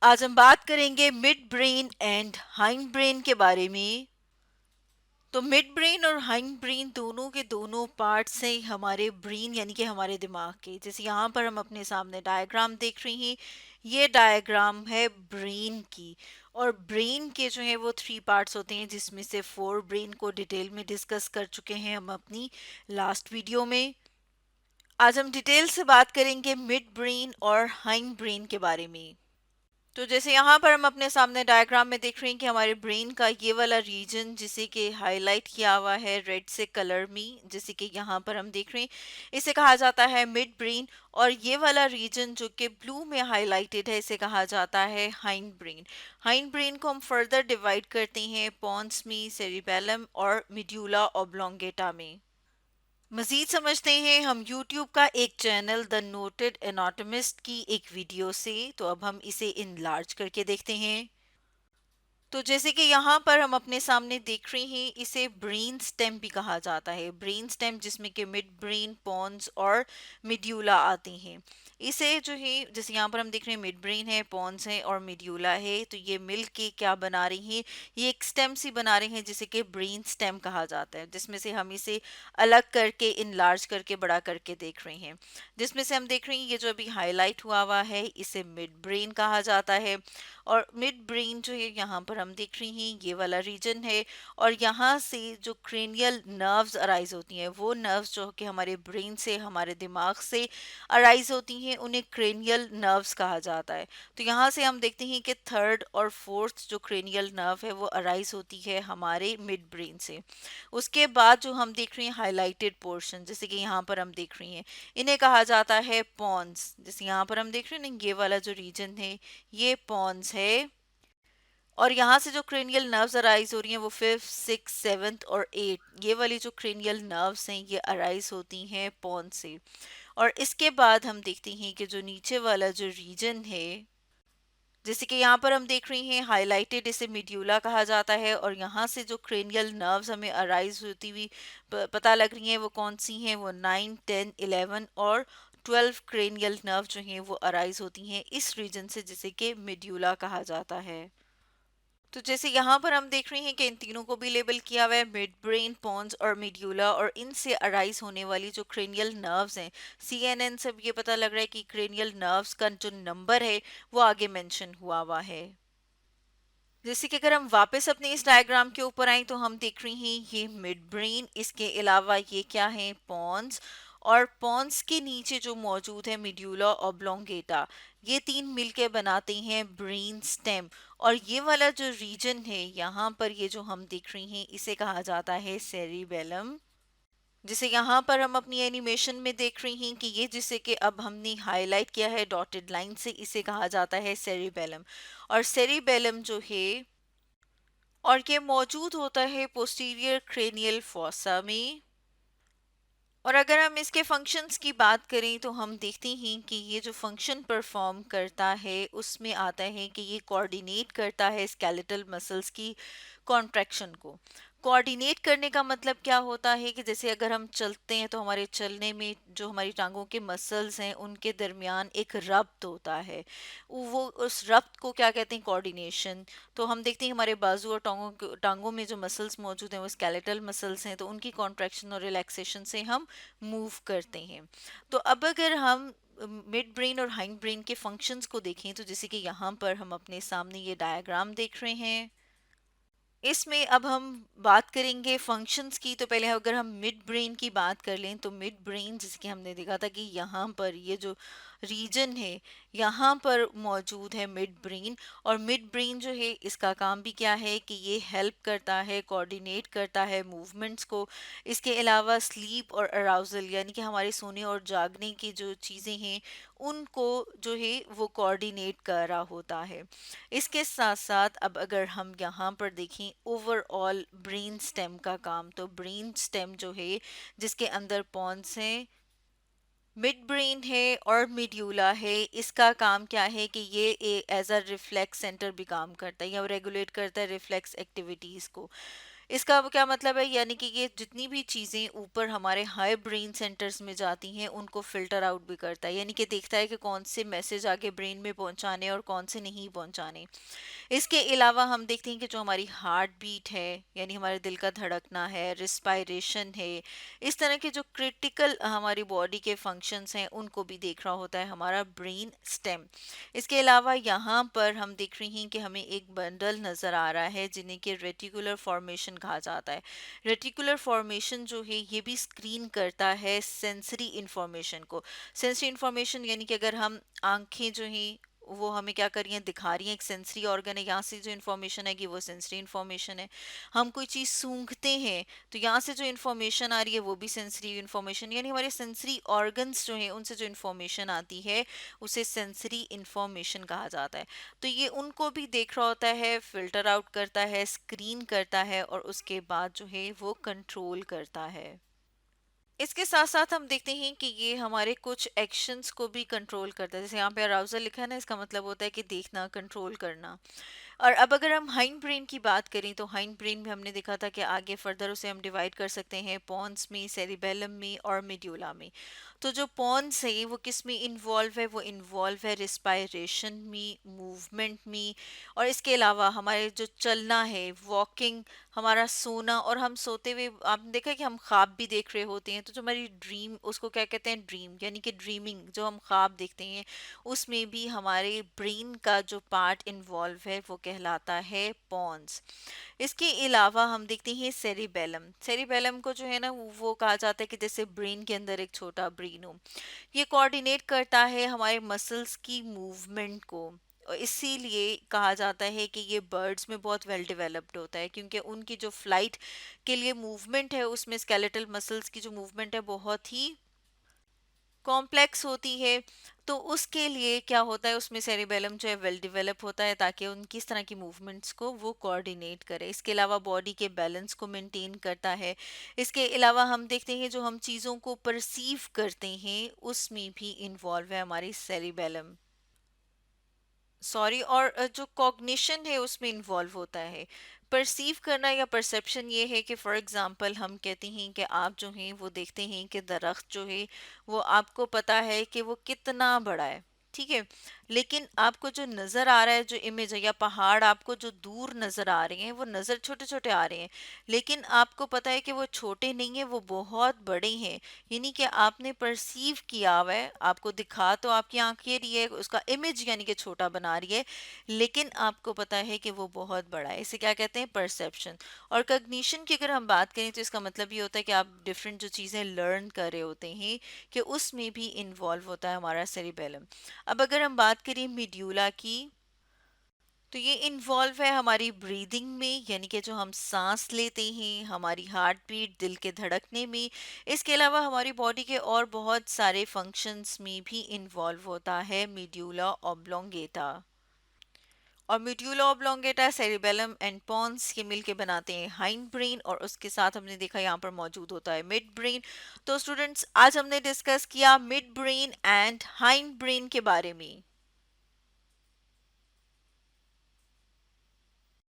आज हम बात करेंगे mid brain and hind brain के बारे में। तो मिड ब्रेन और हाइंड ब्रेन दोनों के दोनों पार्ट से हमारे ब्रेन यानी कि हमारे दिमाग के, जैसे यहाँ पर हम अपने सामने डायग्राम देख रहे हैं। ये डायग्राम है ब्रेन की। और ब्रेन के जो है वो थ्री पार्ट्स होते हैं, जिसमें से फोर ब्रेन को डिटेल में डिस्कस कर चुके हैं हम अपनी लास्ट वीडियो में। आज हम डिटेल से बात करेंगे मिड ब्रेन और हाइंड ब्रेन के बारे में। तो जैसे यहाँ पर हम अपने सामने डायग्राम में देख रहे हैं कि हमारे ब्रेन का ये वाला रीजन जिसे कि हाईलाइट किया हुआ है रेड से कलर में, जैसे कि यहाँ पर हम देख रहे हैं, इसे कहा जाता है मिड ब्रेन। और ये वाला रीजन जो कि ब्लू में हाईलाइटेड है, इसे कहा जाता है हाइंड ब्रेन। हाइंड ब्रेन को हम फर्दर डिवाइड करते हैं पॉन्स में, सेरिबेलम और मिड्यूला ऑब्लोंगेटा में। मजीद समझते हैं हम YouTube का एक चैनल द नोटेड एनाटोमिस्ट की एक वीडियो से। तो अब हम इसे इनलार्ज करके देखते हैं। तो जैसे कि यहाँ पर हम अपने सामने देख रहे हैं, इसे ब्रेन स्टेम भी कहा जाता है। ब्रेन स्टेम जिसमें कि मिड ब्रेन, पॉन्स और मिड्यूला आते हैं। इसे जो है, जैसे यहाँ पर हम देख रहे हैं मिड ब्रेन है, पॉन्स है और मिड्यूला है, तो ये मिल के क्या बना रही हैं, ये एक स्टेम सी बना रहे हैं जिसे कि ब्रेन स्टेम कहा जाता है। जिसमें से हम इसे अलग करके इनलार्ज करके बड़ा करके देख रहे हैं। जिसमें से हम देख रहे हैं ये जो अभी हाईलाइट हुआ हुआ है, इसे मिड ब्रेन कहा जाता है। और मिड ब्रेन जो है यहाँ पर हम देख रहे हैं, ये वाला रीजन है। और यहाँ से जो क्रेनियल नर्व्स अराइज होती हैं, वो नर्व्स जो कि हमारे ब्रेन से, हमारे दिमाग से अराइज होती हैं, उन्हें क्रेनियल नर्व्स कहा जाता है। तो यहाँ से हम देखते हैं कि थर्ड और फोर्थ जो क्रेनियल नर्व है वो अराइज होती है हमारे मिड ब्रेन से। उसके बाद जो हम देख रहे हैं हाईलाइटेड पोर्शन, जैसे कि यहाँ पर हम देख रहे हैं, इन्हें कहा जाता है पॉन्स। जैसे यहाँ पर हम देख रहे हैं ना, ये वाला जो रीजन है ये पॉन्स है। और यहाँ से जो क्रेनियल नर्व्स अराइज हो रही हैं वो फिफ्थ, सिक्स, सेवन्थ और एट, ये वाली जो क्रेनियल नर्व्स हैं ये अराइज होती हैं पॉन्स से। और इसके बाद हम देखते हैं कि जो नीचे वाला जो रीजन है, जैसे कि यहाँ पर हम देख रहे हैं हाईलाइटेड, इसे मिड्यूला कहा जाता है। और यहाँ से जो क्रेनियल नर्व्स हमें अराइज होती हुई पता लग रही हैं, वो कौन सी हैं, वो 9, 10, 11 और 12 क्रेनियल नर्व जो हैं वो अराइज होती हैं इस रीजन से, जिसे कि मिड्यूला कहा जाता है। तो जैसे यहाँ पर हम देख रहे हैं कि इन तीनों को भी लेबल किया हुआ है, मिड ब्रेन, पॉन्स और मिड्यूला। और इनसे अराइज होने वाली जो क्रेनियल नर्व्स हैं, CNN से भी ये पता लग रहा है कि क्रेनियल नर्व्स का जो नंबर है वो आगे मेंशन हुआ हुआ है। जैसे कि अगर हम वापस अपने इस डायग्राम के ऊपर आए, तो हम देख रहे हैं ये मिड ब्रेन, इसके अलावा ये क्या है, पॉन्स। और पॉन्स के नीचे जो मौजूद है मिड्यूला ऑब्लोंगेटा, ये तीन मिलके बनाते हैं ब्रेन स्टेम। और ये वाला जो रीजन है यहाँ पर, ये जो हम देख रहे हैं, इसे कहा जाता है सेरिबेलम। जिसे यहाँ पर हम अपनी एनिमेशन में देख रही हैं कि ये, जिसे कि अब हमने हाईलाइट किया है डॉटेड लाइन से, इसे कहा जाता है सेरिबेलम। और सेरिबेलम जो है, और ये मौजूद होता है पोस्टीरियर क्रेनियल फोसा में। और अगर हम इसके फंक्शंस की बात करें, तो हम देखते हैं कि ये जो फंक्शन परफॉर्म करता है उसमें आता है कि ये कोऑर्डिनेट करता है स्केलेटल मसल्स की कॉन्ट्रैक्शन को। कोऑर्डिनेट करने का मतलब क्या होता है कि जैसे अगर हम चलते हैं, तो हमारे चलने में जो हमारी टांगों के मसल्स हैं उनके दरमियान एक रब्त होता है। वो उस रब्त को क्या कहते हैं, कोऑर्डिनेशन। तो हम देखते हैं हमारे बाजू और टांगों में जो मसल्स मौजूद हैं वो स्केलेटल मसल्स हैं, तो उनकी कॉन्ट्रैक्शन और रिलैक्सेशन से हम मूव करते हैं। तो अब अगर हम मिड ब्रेन और हाइंड ब्रेन के फंक्शंस को देखें, तो जैसे कि यहाँ पर हम अपने सामने ये डायग्राम देख रहे हैं, इसमें अब हम बात करेंगे फंक्शंस की। तो पहले अगर हम मिड ब्रेन की बात कर लें, तो मिड ब्रेन, जैसे कि हमने देखा था कि यहाँ पर ये जो रीजन है यहाँ पर मौजूद है मिड ब्रेन। और मिड ब्रेन जो है, इसका काम भी क्या है कि ये हेल्प करता है, कोऑर्डिनेट करता है मूवमेंट्स को। इसके अलावा स्लीप और अराउजल, यानी कि हमारे सोने और जागने की जो चीज़ें हैं उनको जो है वो कोऑर्डिनेट कर रहा होता है। इसके साथ साथ अब अगर हम यहाँ पर देखें ओवरऑल ब्रेन स्टेम का काम, तो ब्रेन स्टेम जो है जिसके अंदर पॉन्स हैं, मिड ब्रेन है और मिड्यूला है, इसका काम क्या है कि ये एज अ रिफ्लेक्स सेंटर भी काम करता है या रेगुलेट करता है रिफ्लेक्स एक्टिविटीज को। इसका क्या मतलब है, यानी कि ये जितनी भी चीज़ें ऊपर हमारे हाई ब्रेन सेंटर्स में जाती हैं उनको फिल्टर आउट भी करता है, यानी कि देखता है कि कौन से मैसेज आगे ब्रेन में पहुंचाने और कौन से नहीं पहुंचाने। इसके अलावा हम देखते हैं कि जो हमारी हार्ट बीट है, यानी हमारे दिल का धड़कना है, रिस्पायरेशन है, इस तरह के जो क्रिटिकल हमारी बॉडी के फंक्शंस हैं उनको भी देख रहा होता है हमारा ब्रेन स्टेम। इसके अलावा यहाँ पर हम देख रहे हैं कि हमें एक बंडल नज़र आ रहा है जिन्हें कि रेटिकुलर फॉर्मेशन कहा जाता है। रेटिकुलर फॉर्मेशन जो है ये भी स्क्रीन करता है सेंसरी इंफॉर्मेशन को। सेंसरी इंफॉर्मेशन यानी कि अगर हम आंखें जो हैं वो हमें क्या कर रही हैं, दिखा रही हैं, एक सेंसरी ऑर्गन है, यहाँ से जो इन्फॉर्मेशन है कि वो सेंसरी इन्फॉर्मेशन है। हम कोई चीज़ सूंघते हैं तो यहाँ से जो इन्फॉर्मेशन आ रही है वो भी सेंसरी इन्फॉर्मेशन, यानी हमारे सेंसरी ऑर्गन्स जो हैं उनसे जो इन्फॉर्मेशन आती है उसे सेंसरी इन्फॉर्मेशन कहा जाता है। तो ये उनको भी देख रहा होता है, फिल्टर आउट करता है, स्क्रीन करता है और उसके बाद जो है वो कंट्रोल करता है। इसके साथ साथ हम देखते हैं कि ये हमारे कुछ एक्शंस को भी कंट्रोल करता है। जैसे यहाँ पे अराउजल लिखा है ना, इसका मतलब होता है कि देखना, कंट्रोल करना। और अब अगर हम हाइंड ब्रेन की बात करें तो हाइंड ब्रेन में हमने देखा था कि आगे फर्दर उसे हम डिवाइड कर सकते हैं पॉन्स में, सेरिबेलम में और मेड्यूला में। तो जो पॉन्स है वो किस में इन्वॉल्व है, वो इन्वॉल्व है रिस्पायरेशन में, मूवमेंट में, और इसके अलावा हमारे जो चलना है, वॉकिंग, हमारा सोना, और हम सोते हुए आपने देखा है कि हम ख्वाब भी देख रहे होते हैं, तो जो हमारी ड्रीम, उसको क्या कहते हैं, ड्रीम, यानी कि ड्रीमिंग, जो हम ख्वाब देखते हैं उसमें भी हमारे ब्रेन का जो पार्ट इन्वॉल्व है वो कहलाता है पॉन्स। इसके अलावा हम देखते हैं सेरिबेलम। सेरिबेलम को जो है ना वो कहा जाता है कि जैसे ब्रेन के अंदर एक छोटा ब्रेन हो। ये कोऑर्डिनेट करता है हमारे मसल्स की मूवमेंट को, और इसीलिए कहा जाता है कि ये बर्ड्स में बहुत वेल डेवलप्ड होता है, क्योंकि उनकी जो फ्लाइट के लिए मूवमेंट है उसमें स्केलेटल मसल्स की जो मूवमेंट है बहुत ही कॉम्प्लेक्स होती है। तो उसके लिए क्या होता है, उसमें सेरिबेलम जो है वेल डेवलप होता है ताकि उनकी इस तरह की मूवमेंट्स को वो कोऑर्डिनेट करे। इसके अलावा बॉडी के बैलेंस को मेंटेन करता है। इसके अलावा हम देखते हैं जो हम चीज़ों को परसीव करते हैं उसमें भी इन्वॉल्व है हमारी सेरिबेलम, सॉरी, और जो कॉग्निशन है उसमें इन्वॉल्व होता है। परसीव करना या परसेप्शन ये है कि फॉर एग्जांपल हम कहते हैं कि आप जो हैं वो देखते हैं कि दरख्त जो है वो आपको पता है कि वो कितना बड़ा है, ठीक है, लेकिन आपको जो नज़र आ रहा है, जो इमेज है, या पहाड़ आपको जो दूर नज़र आ रहे हैं वो नज़र छोटे छोटे आ रहे हैं, लेकिन आपको पता है कि वो छोटे नहीं है, वो बहुत बड़े हैं। यानी कि आपने परसीव किया हुआ है, आपको दिखा तो आपकी आंखें रही है, उसका इमेज यानी कि छोटा बना रही है, लेकिन आपको पता है कि वो बहुत बड़ा है। इसे क्या कहते हैं, परसेप्शन। और कग्निशन की अगर हम बात करें तो इसका मतलब ये होता है कि आप डिफरेंट जो चीज़ें लर्न कर रहे होते हैं कि उसमें भी इन्वॉल्व होता है हमारा सेरिबेलम। अब अगर हम बात करें मिड्यूला की, तो ये इन्वॉल्व है हमारी ब्रीदिंग में, यानी कि जो हम सांस लेते हैं, हमारी हार्ट बीट, दिल के धड़कने में। इसके अलावा हमारी बॉडी के और बहुत सारे फंक्शंस में भी इन्वॉल्व होता है मीड्यूला ऑब्लोंगेटा। और मीड्यूला ऑब्लोंगेटा, सेरिबेलम एंड पॉन्स ये मिलके बनाते हैं हाइंड ब्रेन, और उसके साथ हमने देखा यहाँ पर मौजूद होता है मिड ब्रेन। तो स्टूडेंट्स, आज हमने डिस्कस किया mid brain and hind brain के बारे में।